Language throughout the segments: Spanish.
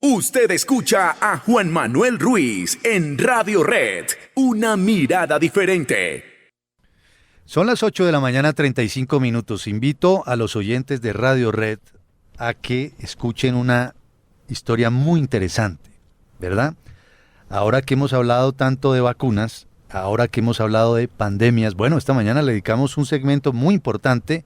Usted escucha a Juan Manuel Ruiz en Radio Red, una mirada diferente. Son las 8 de la mañana, 35 minutos. Invito a los oyentes de Radio Red a que escuchen una historia muy interesante, ¿verdad? Ahora que hemos hablado tanto de vacunas, ahora que hemos hablado de pandemias, bueno, esta mañana le dedicamos un segmento muy importante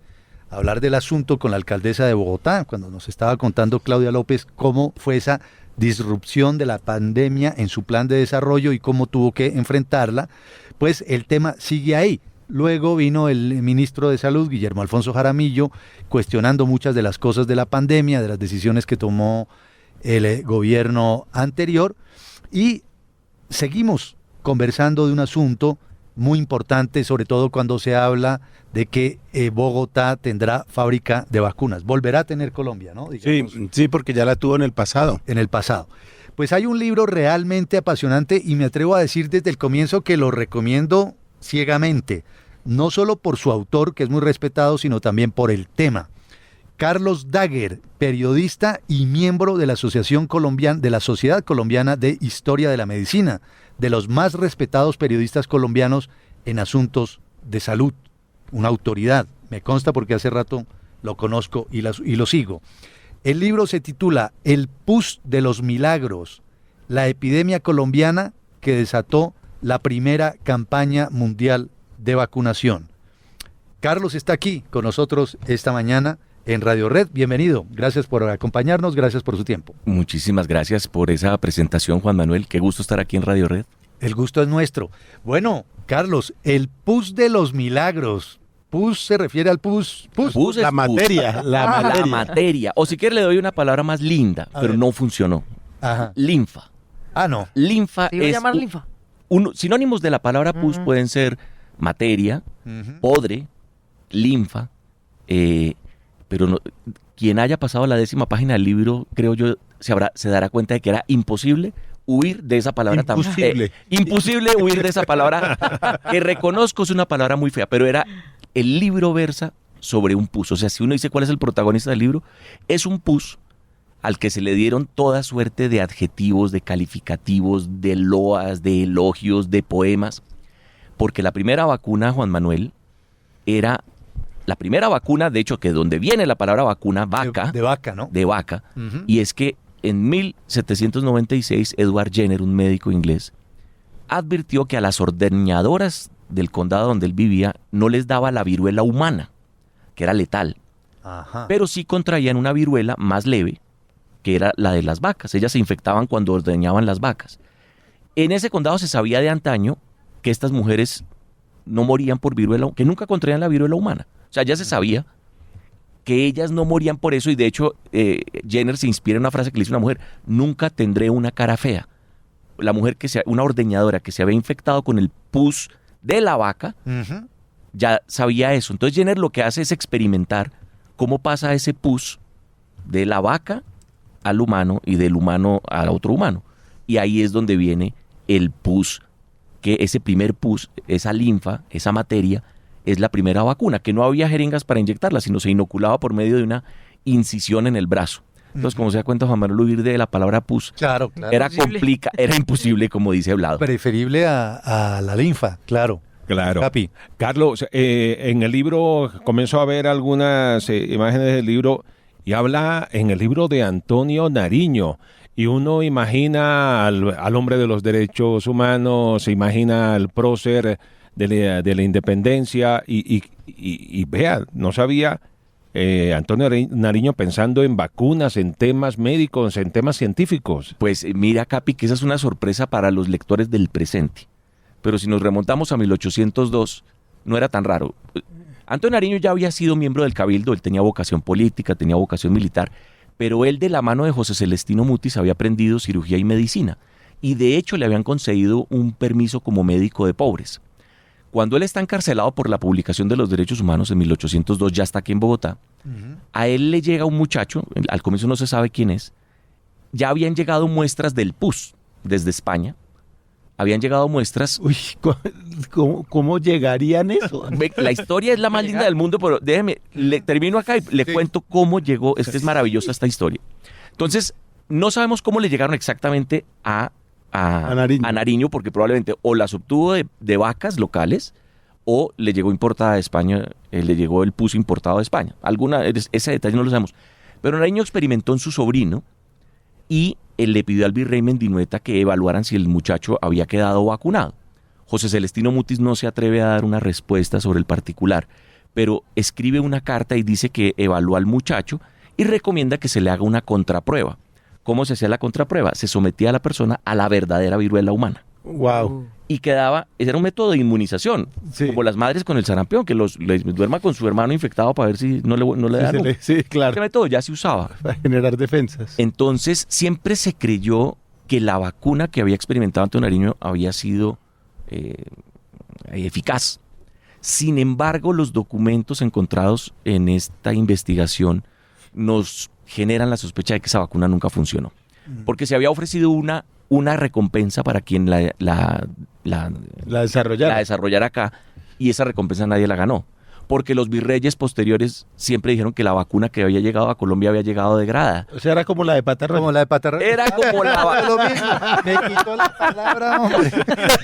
a hablar del asunto con la alcaldesa de Bogotá, cuando nos estaba contando Claudia López cómo fue esa disrupción de la pandemia en su plan de desarrollo y cómo tuvo que enfrentarla. Pues el tema sigue ahí. Luego vino el ministro de Salud, Guillermo Alfonso Jaramillo, cuestionando muchas de las cosas de la pandemia, de las decisiones que tomó el gobierno anterior, y seguimos conversando de un asunto muy importante, sobre todo cuando se habla de que Bogotá tendrá fábrica de vacunas. Volverá a tener Colombia, ¿no? Sí, porque ya la tuvo en el pasado. En el pasado. Pues hay un libro realmente apasionante y me atrevo a decir desde el comienzo que lo recomiendo ciegamente, no solo por su autor, que es muy respetado, sino también por el tema. Carlos Daguer, periodista y miembro de la Asociación Colombiana, de la Sociedad Colombiana de Historia de la Medicina, de los más respetados periodistas colombianos en asuntos de salud, una autoridad, me consta porque hace rato lo conozco y lo sigo. El libro se titula El Pus de los Milagros, la epidemia colombiana que desató la primera campaña mundial de vacunación. Carlos está aquí con nosotros esta mañana en Radio Red. Bienvenido, gracias por acompañarnos, gracias por su tiempo. Muchísimas gracias por esa presentación, Juan Manuel. Qué gusto estar aquí en Radio Red. El gusto es nuestro. Bueno, Carlos, el pus de los milagros. Pus se refiere al pus Pus es la materia. pus. La materia. O si quiere le doy una palabra más linda, pero no funcionó. Ajá. Linfa. Ah, no. Linfa ¿Se iba a es llamar linfa? sinónimos de la palabra pus pueden ser materia, podre, linfa, pero no, quien haya pasado la 10ª página del libro, creo yo, se dará cuenta de que era imposible huir de esa palabra. Imposible huir de esa palabra, que reconozco es una palabra muy fea, pero el libro versa sobre un pus. O sea, si uno dice cuál es el protagonista del libro, es un pus al que se le dieron toda suerte de adjetivos, de calificativos, de loas, de elogios, de poemas, porque la primera vacuna, Juan Manuel, era la primera vacuna, de hecho, que donde viene la palabra vacuna, vaca. De vaca, ¿no? De vaca. Y es que en 1796, Edward Jenner, un médico inglés, advirtió que a las ordeñadoras del condado donde él vivía no les daba la viruela humana, que era letal. Ajá. Pero sí contraían una viruela más leve, que era la de las vacas. Ellas se infectaban cuando ordeñaban las vacas. En ese condado se sabía de antaño que estas mujeres no morían por viruela, que nunca contraían la viruela humana. O sea, ya se sabía que ellas no morían por eso, y de hecho Jenner se inspira en una frase que le dice una mujer: nunca tendré una cara fea. La mujer una ordeñadora que se había infectado con el pus de la vaca, ya sabía eso. Entonces Jenner lo que hace es experimentar cómo pasa ese pus de la vaca al humano y del humano al otro humano. Y ahí es donde viene el pus, que ese primer pus, esa linfa, esa materia, es la primera vacuna, que no había jeringas para inyectarla, sino se inoculaba por medio de una incisión en el brazo. Entonces, como se da cuenta Juan Manuel, huir de la palabra pus Claro. era imposible, como dice Blado. Preferible a la linfa, claro. Claro. Capi. Carlos, en el libro comenzó a ver algunas imágenes del libro y habla en el libro de Antonio Nariño. Y uno imagina al hombre de los derechos humanos, se imagina al prócer de la independencia y vea, no sabía Antonio Nariño pensando en vacunas, en temas médicos, en temas científicos. Pues mira, Capi, que esa es una sorpresa para los lectores del presente. Pero si nos remontamos a 1802, no era tan raro. Antonio Nariño ya había sido miembro del Cabildo, él tenía vocación política, tenía vocación militar, pero él de la mano de José Celestino Mutis había aprendido cirugía y medicina, y de hecho le habían concedido un permiso como médico de pobres. Cuando él está encarcelado por la publicación de los derechos humanos en 1802, ya está aquí en Bogotá, a él le llega un muchacho, al comienzo no se sabe quién es, ya habían llegado muestras del pus desde España, habían llegado muestras. Uy, ¿cómo llegarían eso? La historia es la más linda del mundo, pero déjeme, termino acá y le cuento cómo llegó. Es maravillosa esta historia. Entonces, No sabemos cómo le llegaron exactamente a Nariño, porque probablemente o las obtuvo de vacas locales o le llegó importada de España, le llegó el pus importado de España. Ese detalle no lo sabemos. Pero Nariño experimentó en su sobrino y él le pidió al virrey Mendinueta que evaluaran si el muchacho había quedado vacunado. José Celestino Mutis no se atreve a dar una respuesta sobre el particular, pero escribe una carta y dice que evalúa al muchacho y recomienda que se le haga una contraprueba. ¿Cómo se hacía la contraprueba? Se sometía a la persona a la verdadera viruela humana. Wow. Y era un método de inmunización, Sí. como las madres con el sarampión, que les duerma con su hermano infectado para ver si no le dan. Sí, claro. Ese método ya se usaba. Para generar defensas. Entonces, siempre se creyó que la vacuna que había experimentado Antonio Nariño había sido eficaz. Sin embargo, los documentos encontrados en esta investigación nos generan la sospecha de que esa vacuna nunca funcionó. Porque se había ofrecido una recompensa para quien la desarrollara acá, y esa recompensa nadie la ganó. Porque los virreyes posteriores siempre dijeron que la vacuna que había llegado a Colombia había llegado degrada. O sea, era como la de patarra. Como la de Patarra. Era como la vacuna. Lo mismo. Me quitó la palabra, hombre.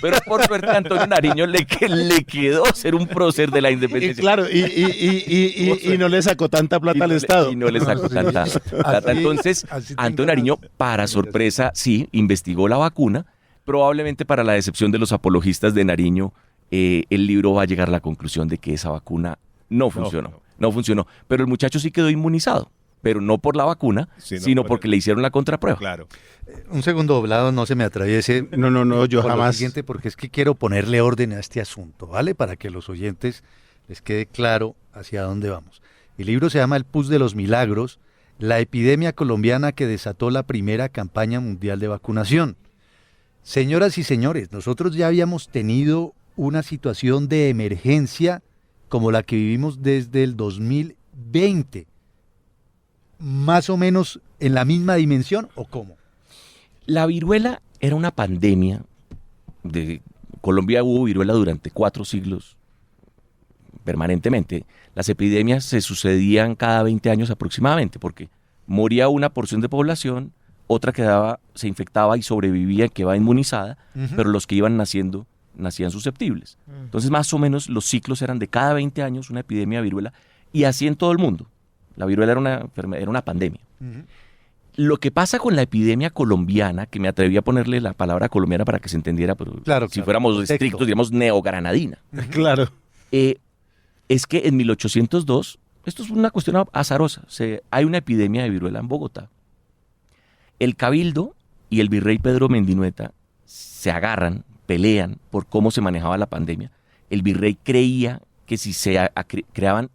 Pero por suerte a Antonio Nariño le quedó ser un prócer de la independencia. Claro, y no le sacó tanta plata al Estado. Y no le sacó tanta plata. Entonces, Antonio Nariño, para sorpresa, sí, investigó la vacuna. Probablemente para la decepción de los apologistas de Nariño, el libro va a llegar a la conclusión de que esa vacuna no funcionó. No funcionó. Pero el muchacho sí quedó inmunizado. Pero no por la vacuna, sino porque le hicieron la contraprueba. Claro. Un segundo doblado, no se me atraviese. No, yo Por lo jamás. siguiente, porque es que quiero ponerle orden a este asunto, ¿vale? Para que los oyentes les quede claro hacia dónde vamos. El libro se llama El Pus de los Milagros, la epidemia colombiana que desató la primera campaña mundial de vacunación. Señoras y señores, nosotros ya habíamos tenido una situación de emergencia como la que vivimos desde el 2020. ¿Más o menos en la misma dimensión o cómo? La viruela era una pandemia. Colombia hubo viruela durante 4 siglos permanentemente. Las epidemias se sucedían cada 20 años aproximadamente, porque moría una porción de población, otra se infectaba y sobrevivía, quedaba inmunizada, pero los que iban naciendo nacían susceptibles. Entonces, más o menos, los ciclos eran de cada 20 años una epidemia de viruela, y así en todo el mundo. La viruela era una pandemia. Lo que pasa con la epidemia colombiana, que me atreví a ponerle la palabra colombiana para que se entendiera, pero si fuéramos estrictos, diríamos neogranadina. Claro. Es que en 1802, esto es una cuestión azarosa, hay una epidemia de viruela en Bogotá. El Cabildo y el virrey Pedro Mendinueta se agarran, pelean por cómo se manejaba la pandemia. El virrey creía que si se creaban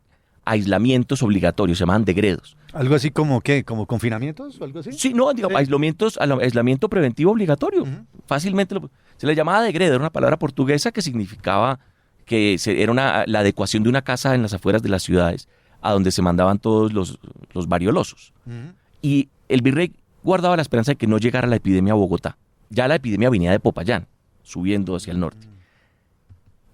aislamientos obligatorios, se llamaban degredos. ¿Algo así como qué? ¿Como confinamientos o algo así? Sí, no, digamos, aislamiento preventivo obligatorio. Fácilmente se le llamaba degredo, era una palabra portuguesa que significaba que era la adecuación de una casa en las afueras de las ciudades a donde se mandaban todos los variolosos. Y el virrey guardaba la esperanza de que no llegara la epidemia a Bogotá. Ya la epidemia venía de Popayán, subiendo hacia el norte.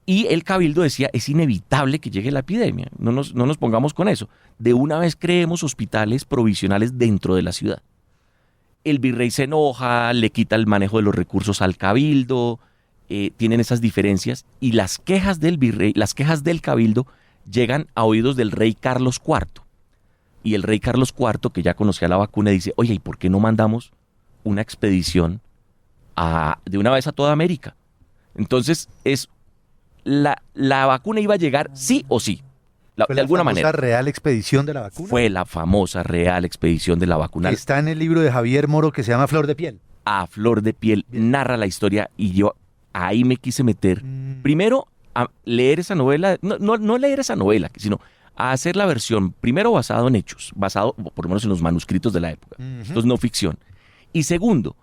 Y el Cabildo decía, es inevitable que llegue la epidemia, no nos pongamos con eso. De una vez creemos hospitales provisionales dentro de la ciudad. El virrey se enoja, le quita el manejo de los recursos al Cabildo, tienen esas diferencias, y las quejas del virrey, las quejas del Cabildo llegan a oídos del rey Carlos IV. Y el rey Carlos IV, que ya conocía la vacuna, dice, oye, ¿y por qué no mandamos una expedición de una vez a toda América? Entonces, la vacuna iba a llegar sí o sí, de alguna manera. ¿Fue la famosa Real Expedición de la vacuna? Fue la famosa Real Expedición de la vacuna. Está en el libro de Javier Moro que se llama Flor de Piel. A Flor de Piel narra la historia, y yo ahí me quise meter. Primero, a leer esa novela, no leer esa novela, sino a hacer la versión, primero basado en hechos, basado por lo menos en los manuscritos de la época. Esto es no ficción. Y segundo,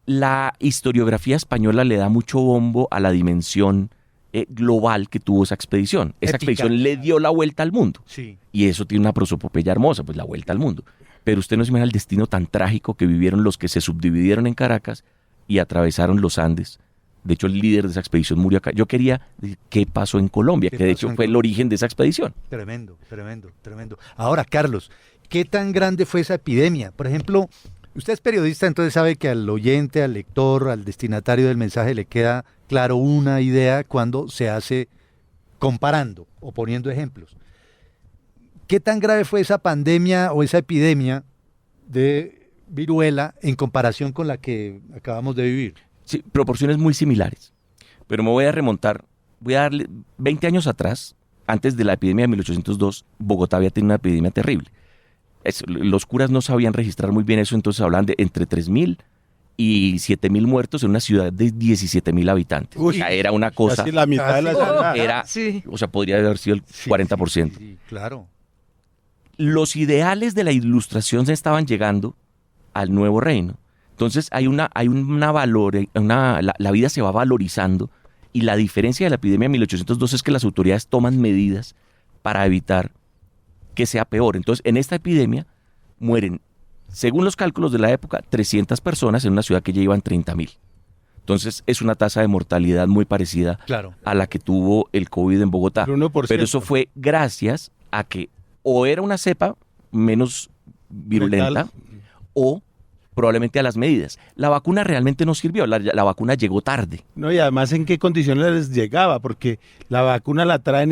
la historiografía española le da mucho bombo a la dimensión global que tuvo esa expedición. Esa expedición le dio la vuelta al mundo. Sí. Y eso tiene una prosopopeya hermosa, pues la vuelta al mundo. Pero usted no se imagina el destino tan trágico que vivieron los que se subdividieron en Caracas y atravesaron los Andes. De hecho, el líder de esa expedición murió acá. Yo quería decir qué pasó en Colombia, que de hecho fue el origen de esa expedición. Tremendo, tremendo, tremendo. Ahora, Carlos, ¿qué tan grande fue esa epidemia? Por ejemplo, Usted es periodista, entonces sabe que al oyente, al lector, al destinatario del mensaje le queda claro una idea cuando se hace comparando o poniendo ejemplos. ¿Qué tan grave fue esa pandemia o esa epidemia de viruela en comparación con la que acabamos de vivir? Sí, proporciones muy similares. Pero me voy a remontar, voy a darle 20 años atrás, antes de la epidemia de 1802, Bogotá había tenido una epidemia terrible. Los curas no sabían registrar muy bien eso, entonces hablaban de entre 3.000 y 7.000 muertos en una ciudad de 17.000 habitantes. Uy, O sea, era una cosa... Casi la mitad de la ciudad. Era, Sí. o sea, podría haber sido el 40%. Sí, claro. Los ideales de la ilustración se estaban llegando al nuevo reino. Entonces la vida se va valorizando, y la diferencia de la epidemia de 1802 es que las autoridades toman medidas para evitar que sea peor. Entonces, en esta epidemia mueren, según los cálculos de la época, 300 personas en una ciudad que ya iban 30.000. Entonces, es una tasa de mortalidad muy parecida Claro. a la que tuvo el COVID en Bogotá. El 1%. Pero eso fue gracias a que o era una cepa menos virulenta Letal. o probablemente a las medidas. La vacuna realmente no sirvió, la vacuna llegó tarde. No, y además en qué condiciones les llegaba, porque la vacuna la traen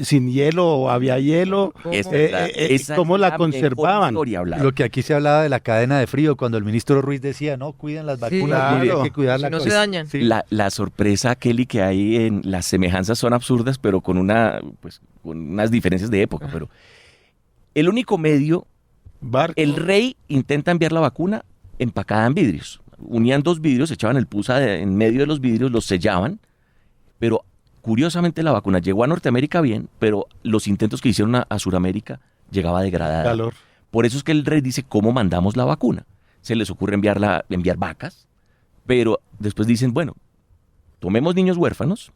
sin hielo o había hielo. Esa ¿Cómo es la mejor conservaban? historia, Vlad. Lo que aquí se hablaba de la cadena de frío, cuando el ministro Ruiz decía, no, cuiden las vacunas, claro. mire, hay que cuidar Si la no cosa. se dañan. Sí. La sorpresa, Kelly, que hay en las semejanzas son absurdas, pero con unas diferencias de época. Pero el único medio, Barco. el rey intenta enviar la vacuna empacada en vidrios. Unían 2 vidrios, echaban el pus en medio de los vidrios, los sellaban, pero curiosamente la vacuna llegó a Norteamérica bien, pero los intentos que hicieron a Sudamérica llegaba degradada. Calor. Por eso es que el rey dice, ¿cómo mandamos la vacuna? Se les ocurre enviar vacas, pero después dicen, bueno, tomemos niños huérfanos,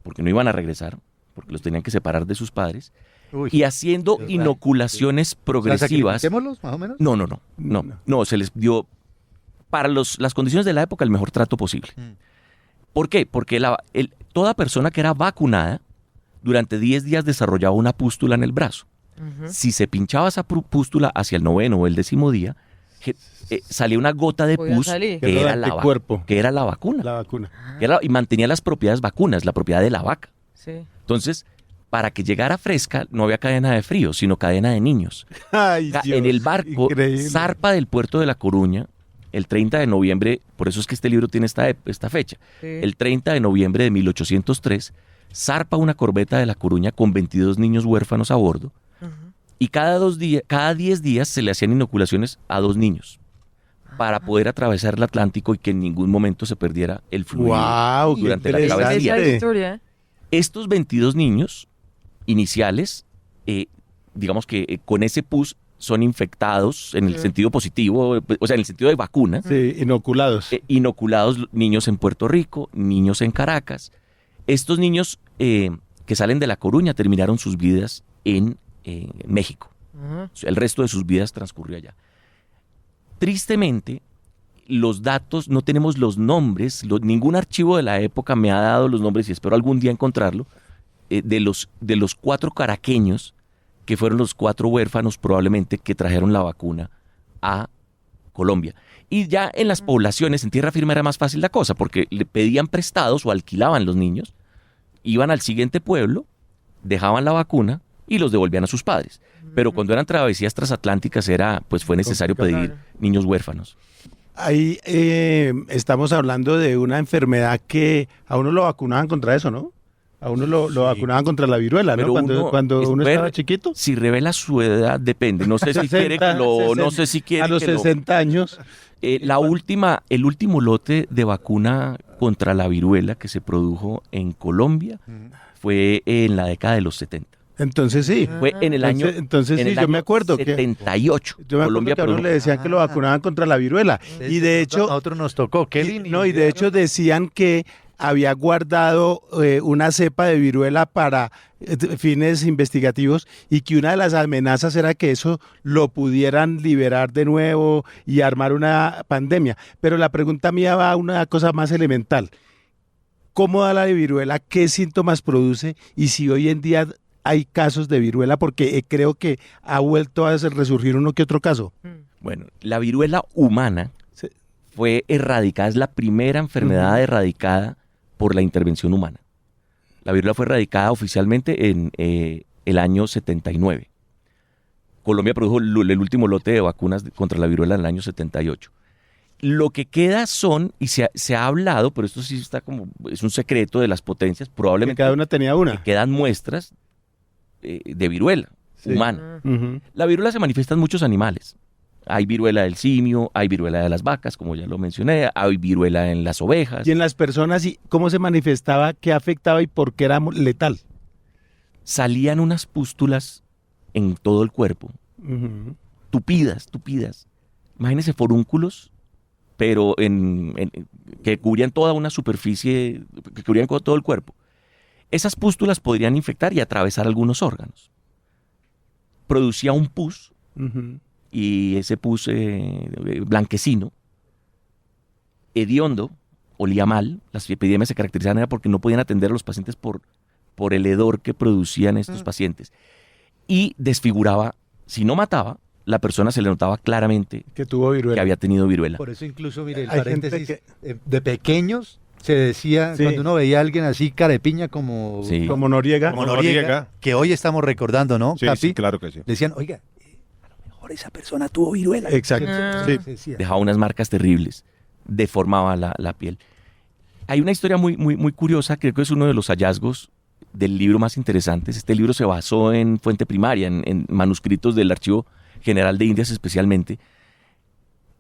porque no iban a regresar, porque los tenían que separar de sus padres, Uy, y haciendo ¿verdad? inoculaciones O sea, progresivas. sacrifiquémoslos, más o menos. No, se les dio, para las condiciones de la época, el mejor trato posible. ¿Por qué? Porque toda persona que era vacunada, durante 10 días desarrollaba una pústula en el brazo. Si se pinchaba esa pústula hacia el 9º o el 10º día, salía una gota de Podía pus salir. que era la anticuerpo. que era la vacuna. La vacuna. Y mantenía las propiedades vacunas, la propiedad de la vaca. Sí. Entonces, para que llegara fresca, no había cadena de frío, sino cadena de niños. Ay, Dios, En el barco, increíble. zarpa del puerto de La Coruña, el 30 de noviembre, por eso es que este libro tiene esta fecha, Sí. el 30 de noviembre de 1803, zarpa una corbeta de La Coruña con 22 niños huérfanos a bordo, y cada 10 días se le hacían inoculaciones a 2 niños, para poder atravesar el Atlántico y que en ningún momento se perdiera el fluido Guau, qué durante la interesante. travesía. Esa es la historia. Estos 22 niños iniciales, digamos que con ese pus son infectados en el sentido positivo, o sea, en el sentido de vacuna, Sí, inoculados. inoculados niños en Puerto Rico, niños en Caracas. Estos niños que salen de La Coruña terminaron sus vidas en México. Ajá. O sea, el resto de sus vidas transcurrió allá. Tristemente, los datos, no tenemos los nombres, ningún archivo de la época me ha dado los nombres, y espero algún día encontrarlo, de los 4 caraqueños, que fueron los 4 huérfanos probablemente que trajeron la vacuna a Colombia. Y ya en las poblaciones, en tierra firme, era más fácil la cosa, porque le pedían prestados o alquilaban los niños, iban al siguiente pueblo, dejaban la vacuna y los devolvían a sus padres. Pero cuando eran travesías transatlánticas fue necesario pedir Claro. niños huérfanos. Ahí estamos hablando de una enfermedad que a uno lo vacunaban contra eso, ¿no? A uno lo vacunaban contra la viruela, ¿no? Pero Cuando uno ver, estaba chiquito. Si revela su edad, depende. No sé si quiere que no sé si quiere a los que 60 años. el último lote de vacuna contra la viruela que se produjo en Colombia fue en la década de los 70. Entonces sí. Fue en el año Entonces en sí, el yo año me acuerdo que 78. yo me acuerdo Colombia que a uno produjo. le decían que lo vacunaban contra la viruela. Y de hecho, a otros nos tocó, Kelly. y de hecho decían que había guardado una cepa de viruela para fines investigativos, y que una de las amenazas era que eso lo pudieran liberar de nuevo y armar una pandemia. Pero la pregunta mía va a una cosa más elemental. ¿Cómo da la de viruela? ¿Qué síntomas produce? Y si hoy en día hay casos de viruela, porque creo que ha vuelto a resurgir uno que otro caso. Bueno, la viruela humana Sí. fue erradicada, es la primera enfermedad erradicada por la intervención humana. La viruela fue erradicada oficialmente en el año 79. Colombia produjo el último lote de vacunas contra la viruela en el año 78. Lo que queda son, y se ha hablado, pero esto sí está como, es un secreto de las potencias, Que probablemente cada una tenía que una. quedan muestras de viruela Sí. humana. Ujú. La viruela se manifiesta en muchos animales. Hay viruela del simio, hay viruela de las vacas, como ya lo mencioné, hay viruela en las ovejas. Y en las personas, ¿y cómo se manifestaba, qué afectaba y por qué era letal? Salían unas pústulas en todo el cuerpo, Ujú. tupidas. Imagínense forúnculos, pero que cubrían toda una superficie, que cubrían todo el cuerpo. Esas pústulas podrían infectar y atravesar algunos órganos. Producía un pus, Ujú. y ese pus blanquecino, hediondo, olía mal. Las epidemias se caracterizaban era porque no podían atender a los pacientes por el hedor que producían estos pacientes. Y desfiguraba, si no mataba, la persona se le notaba claramente Que tuvo viruela. que había tenido viruela. Por eso incluso, mire, el Hay gente paréntesis, de pequeños se decía, Sí. cuando uno veía a alguien así carepiña como, Sí. Como Noriega. Como Noriega. que hoy estamos recordando, ¿no, Sí, Capi? sí, claro que sí. Decían, oiga, a lo mejor esa persona tuvo viruela. Exacto. Sí. Se decía. Dejaba unas marcas terribles, deformaba la piel. Hay una historia muy, muy, muy curiosa, creo que es uno de los hallazgos del libro más interesantes. Este libro se basó en fuente primaria, en manuscritos del Archivo General de Indias especialmente.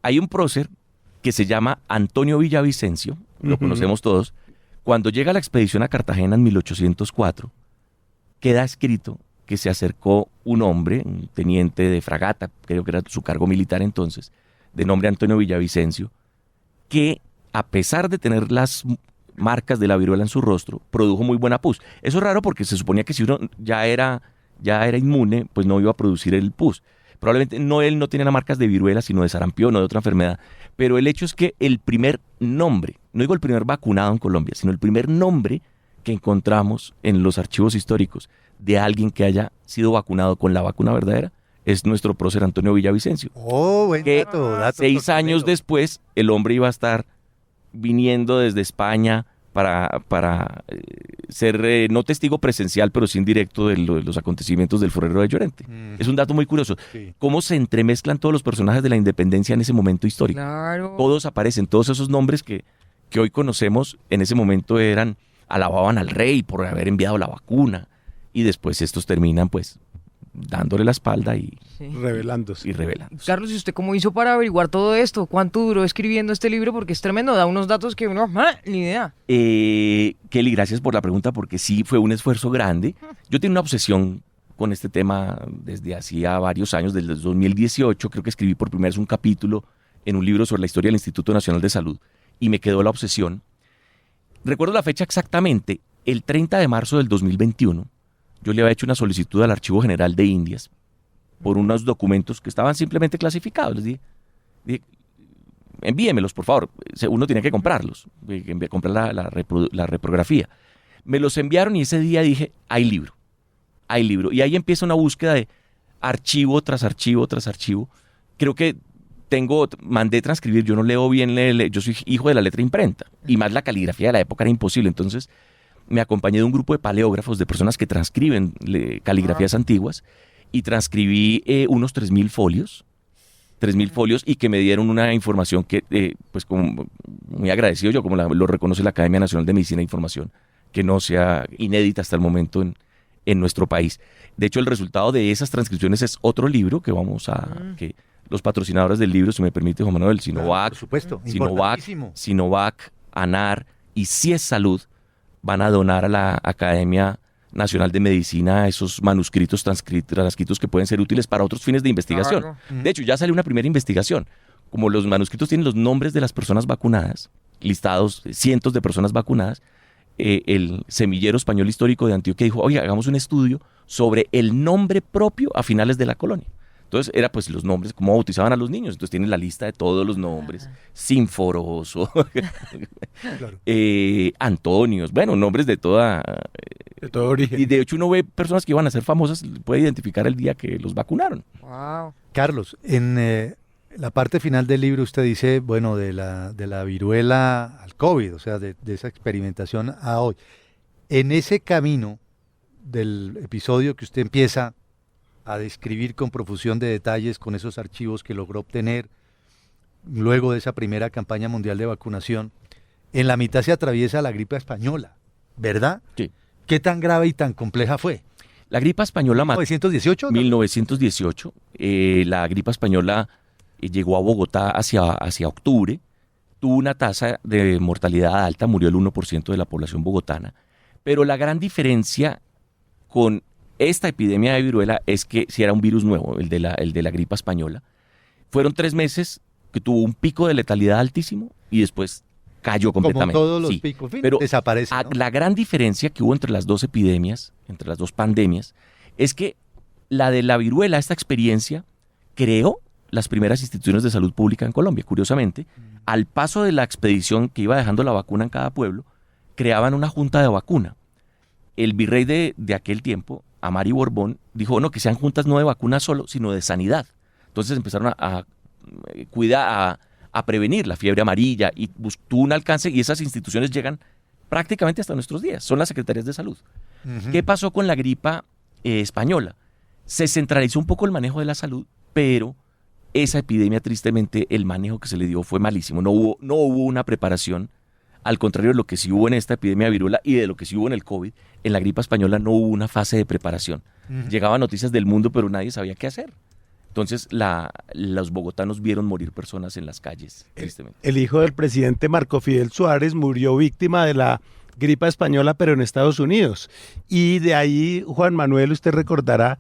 Hay un prócer que se llama Antonio Villavicencio, lo Ujú. conocemos todos. Cuando llega la expedición a Cartagena en 1804, queda escrito que se acercó un hombre, un teniente de fragata, creo que era su cargo militar entonces, de nombre Antonio Villavicencio, que a pesar de tener las marcas de la viruela en su rostro, produjo muy buena pus. Eso es raro porque se suponía que si uno ya era inmune, pues no iba a producir el pus. Probablemente él no tenía las marcas de viruela, sino de sarampión o de otra enfermedad. Pero el hecho es que el primer nombre, no digo el primer vacunado en Colombia, sino el primer nombre que encontramos en los archivos históricos de alguien que haya sido vacunado con la vacuna verdadera, es nuestro prócer Antonio Villavicencio. Oh, buen Que dato. 6 años después, el hombre iba a estar viniendo desde España para ser no testigo presencial, pero sí indirecto de los acontecimientos del Forrero de Llorente. Es un dato muy curioso. Sí. Cómo se entremezclan todos los personajes de la independencia en ese momento histórico. Claro. Todos aparecen, todos esos nombres que hoy conocemos, en ese momento alababan al rey por haber enviado la vacuna, y después estos terminan pues dándole la espalda y Sí. Revelándose. revelando. Carlos, ¿y usted cómo hizo para averiguar todo esto? ¿Cuánto duró escribiendo este libro? Porque es tremendo, da unos datos que uno, ni idea. Kelly, gracias por la pregunta, porque sí fue un esfuerzo grande. Yo tengo una obsesión con este tema desde hacía varios años, desde el 2018, creo que escribí por primera vez un capítulo en un libro sobre la historia del Instituto Nacional de Salud, y me quedó la obsesión. Recuerdo la fecha exactamente, el 30 de marzo del 2021, yo le había hecho una solicitud al Archivo General de Indias por unos documentos que estaban simplemente clasificados. Les dije, envíemelos, por favor. Uno tenía que comprarlos, comprar la reprografía. Me los enviaron y ese día dije, hay libro. Y ahí empieza una búsqueda de archivo tras archivo tras archivo. Creo que mandé transcribir, yo no leo bien, yo soy hijo de la letra imprenta, y más la caligrafía de la época era imposible. Entonces me acompañé de un grupo de paleógrafos, de personas que transcriben caligrafías antiguas, y transcribí unos 3.000 folios. 3.000 folios, y que me dieron una información que, pues como muy agradecido yo, como lo reconoce la Academia Nacional de Medicina e Información, que no sea inédita hasta el momento en nuestro país. De hecho, el resultado de esas transcripciones es otro libro que vamos que los patrocinadores del libro, si me permite, Juan Manuel, Sinovac, por supuesto, importantísimo. Sinovac, ANAR y CIES Salud, van a donar a la Academia Nacional de Medicina esos manuscritos transcritos que pueden ser útiles para otros fines de investigación. Claro. De hecho, ya salió una primera investigación. Como los manuscritos tienen los nombres de las personas vacunadas, listados cientos de personas vacunadas, el Semillero Español Histórico de Antioquia dijo, oye, hagamos un estudio sobre el nombre propio a finales de la colonia. Entonces era pues los nombres, cómo bautizaban a los niños. Entonces tienen la lista de todos los nombres, Sinforoso, Claro. Antonios, bueno, nombres de toda... De todo origen. Y de hecho uno ve personas que iban a ser famosas, puede identificar el día que los vacunaron. Wow. Carlos, en la parte final del libro usted dice, bueno, de la viruela al COVID, o sea, de esa experimentación a hoy. En ese camino del episodio que usted empieza a describir con profusión de detalles, con esos archivos que logró obtener luego de esa primera campaña mundial de vacunación, en la mitad se atraviesa la gripe española, ¿verdad? Sí. ¿Qué tan grave y tan compleja fue? La gripa española mató. 1918. 1918. La gripa española llegó a Bogotá hacia octubre. Tuvo una tasa de mortalidad alta, murió el 1% de la población bogotana. Pero la gran diferencia con esta epidemia de viruela es que si era un virus nuevo, el de la gripa española. Fueron 3 meses que tuvo un pico de letalidad altísimo y después cayó completamente. Como todos los Sí, picos, pero desaparece, ¿no? la gran diferencia que hubo entre las dos epidemias, entre las dos pandemias, es que la de la viruela, esta experiencia, creó las primeras instituciones de salud pública en Colombia. Curiosamente, al paso de la expedición que iba dejando la vacuna en cada pueblo, creaban una junta de vacuna. El virrey de aquel tiempo, Amari Borbón, dijo, no, que sean juntas no de vacuna solo, sino de sanidad. Entonces empezaron a cuidar, a prevenir la fiebre amarilla y tuvo un alcance y esas instituciones llegan prácticamente hasta nuestros días. Son las secretarías de salud. ¿Qué pasó con la gripa española? Se centralizó un poco el manejo de la salud, pero esa epidemia, tristemente, el manejo que se le dio fue malísimo. No hubo una preparación, al contrario de lo que sí hubo en esta epidemia de viruela y de lo que sí hubo en el COVID. En la gripa española no hubo una fase de preparación. Llegaban noticias del mundo, pero nadie sabía qué hacer. Entonces, los bogotanos vieron morir personas en las calles, tristemente. El hijo del presidente Marco Fidel Suárez murió víctima de la gripa española, pero en Estados Unidos. Y de ahí, Juan Manuel, usted recordará,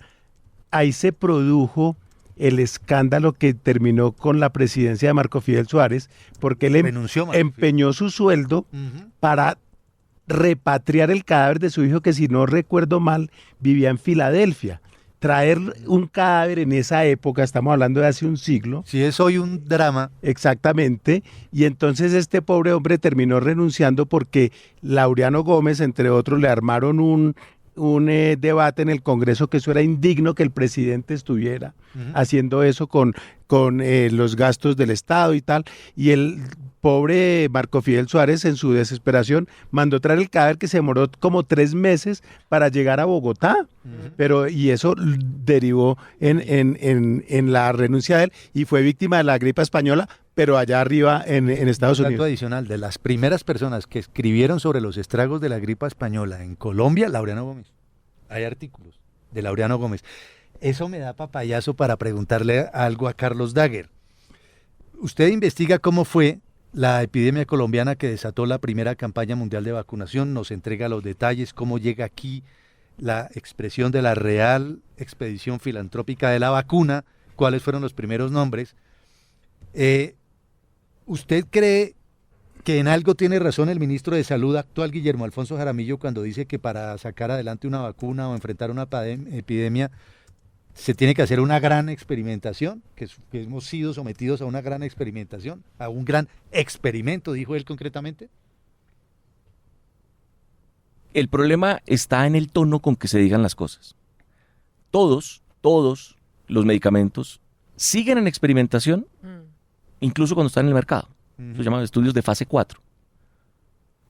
ahí se produjo el escándalo que terminó con la presidencia de Marco Fidel Suárez, porque él empeñó su sueldo para repatriar el cadáver de su hijo, que si no recuerdo mal, vivía en Filadelfia. Traer un cadáver en esa época, estamos hablando de hace un siglo. Si es hoy un drama. Exactamente, y entonces este pobre hombre terminó renunciando porque Laureano Gómez, entre otros, le armaron un debate en el Congreso que eso era indigno que el presidente estuviera haciendo eso con los gastos del Estado y tal, y el pobre Marco Fidel Suárez, en su desesperación, mandó traer el cadáver, que se demoró como 3 meses para llegar a Bogotá, y eso derivó en la renuncia de él, y fue víctima de la gripa española, pero allá arriba en Estados Un dato Unidos. adicional, de las primeras personas que escribieron sobre los estragos de la gripa española en Colombia, Laureano Gómez. Hay artículos de Laureano Gómez. Eso me da papayazo para preguntarle algo a Carlos Daguer. Usted investiga cómo fue la epidemia colombiana que desató la primera campaña mundial de vacunación, nos entrega los detalles, cómo llega aquí la expresión de la Real Expedición Filantrópica de la Vacuna, cuáles fueron los primeros nombres. ¿Usted cree que en algo tiene razón el ministro de Salud actual, Guillermo Alfonso Jaramillo, cuando dice que para sacar adelante una vacuna o enfrentar una epidemia se tiene que hacer una gran experimentación, que hemos sido sometidos a una gran experimentación, a un gran experimento, dijo él concretamente? El problema está en el tono con que se digan las cosas. Todos los medicamentos siguen en experimentación, incluso cuando están en el mercado. Se llaman estudios de fase 4.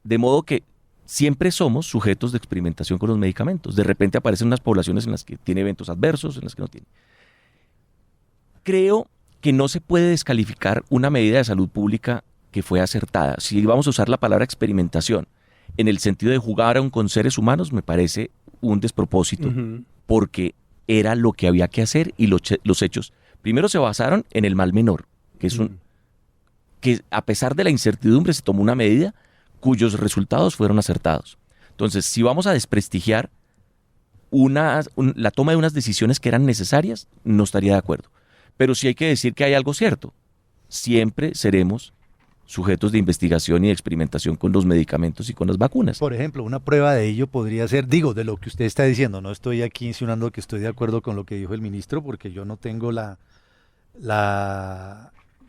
De modo que siempre somos sujetos de experimentación con los medicamentos. De repente aparecen unas poblaciones en las que tiene eventos adversos, en las que no tiene. Creo que no se puede descalificar una medida de salud pública que fue acertada. Si vamos a usar la palabra experimentación en el sentido de jugar con seres humanos, me parece un despropósito, porque era lo que había que hacer y los hechos primero se basaron en el mal menor, que es que a pesar de la incertidumbre se tomó una medida cuyos resultados fueron acertados. Entonces, si vamos a desprestigiar la toma de unas decisiones que eran necesarias, no estaría de acuerdo. Pero sí hay que decir que hay algo cierto. Siempre seremos sujetos de investigación y de experimentación con los medicamentos y con las vacunas. Por ejemplo, una prueba de ello podría ser, digo, de lo que usted está diciendo, no estoy aquí insinuando que estoy de acuerdo con lo que dijo el ministro, porque yo no tengo la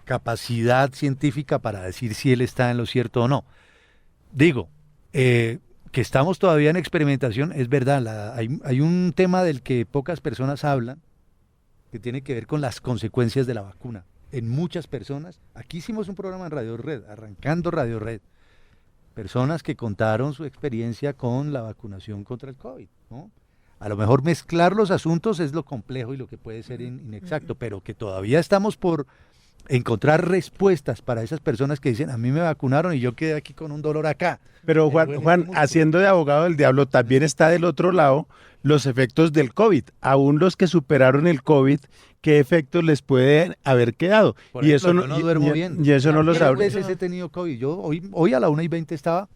capacidad científica para decir si él está en lo cierto o no. Digo, que estamos todavía en experimentación, es verdad, hay un tema del que pocas personas hablan, que tiene que ver con las consecuencias de la vacuna. en muchas personas. Aquí hicimos un programa en Radio Red, arrancando Radio Red. Personas que contaron su experiencia con la vacunación contra el COVID, ¿no? A lo mejor mezclar los asuntos es lo complejo y lo que puede ser inexacto, pero que todavía estamos por encontrar respuestas para esas personas que dicen, a mí me vacunaron y yo quedé aquí con un dolor acá. Pero Juan, haciendo de abogado del diablo, también está del otro lado los efectos del COVID. Aún los que superaron el COVID, ¿qué efectos les pueden haber quedado? Por Y ejemplo, eso yo no duermo bien. Y eso no lo 3 sabe. veces he tenido COVID. Yo hoy a la 1:20 estaba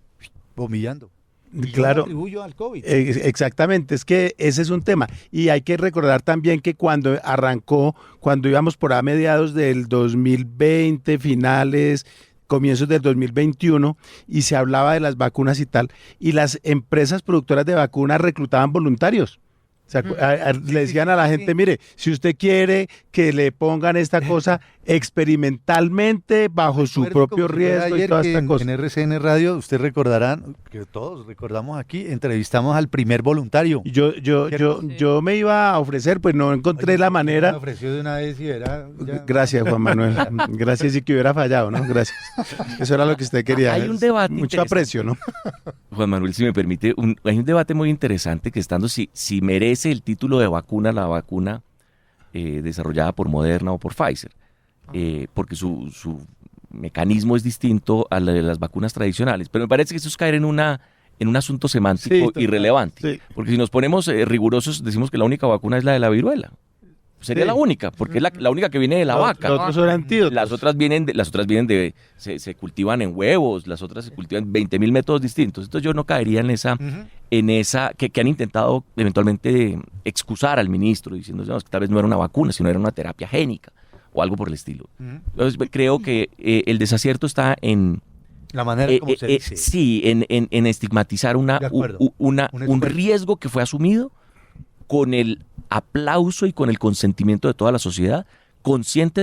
vomillando. Y yo Claro. lo atribuyo al COVID. Exactamente, es que ese es un tema. Y hay que recordar también que cuando arrancó, cuando íbamos por a mediados del 2020, finales, comienzos del 2021, y se hablaba de las vacunas y tal, y las empresas productoras de vacunas reclutaban voluntarios. O sea, le decían a la gente, mire, si usted quiere que le pongan esta cosa experimentalmente, bajo su Recuerdo propio como si fuera riesgo y ayer toda que esta cosa. En RCN Radio, ustedes recordarán, que todos recordamos aquí, entrevistamos al primer voluntario. Yo me iba a ofrecer, pues no encontré Oye, la Me manera. ofreció de una vez y era... ya- Gracias, Juan Manuel. Gracias y que hubiera fallado, ¿no? Gracias. Eso era lo que usted quería. Hay un debate Mucho interesante. aprecio, ¿no? Juan Manuel, si me permite, hay un debate muy interesante que estando si merece el título de vacuna, la vacuna desarrollada por Moderna o por Pfizer, porque su mecanismo es distinto a la de las vacunas tradicionales. Pero me parece que eso es caer en un asunto semántico Sí, total. irrelevante. Sí. Porque si nos ponemos rigurosos, decimos que la única vacuna es la de la viruela. Sería Sí. la única, porque es la única que viene de la vaca. Los otros son antídotos. Las otras vienen de se cultivan en huevos, las otras se cultivan 20.000 métodos distintos. Entonces yo no caería en esa que han intentado eventualmente excusar al ministro diciendo no, es que tal vez no era una vacuna, sino era una terapia génica o algo por el estilo. Entonces creo que el desacierto está en La manera como se dice. sí, en estigmatizar De acuerdo. un esfuerzo. riesgo que fue asumido con el aplauso y con el consentimiento de toda la sociedad, consciente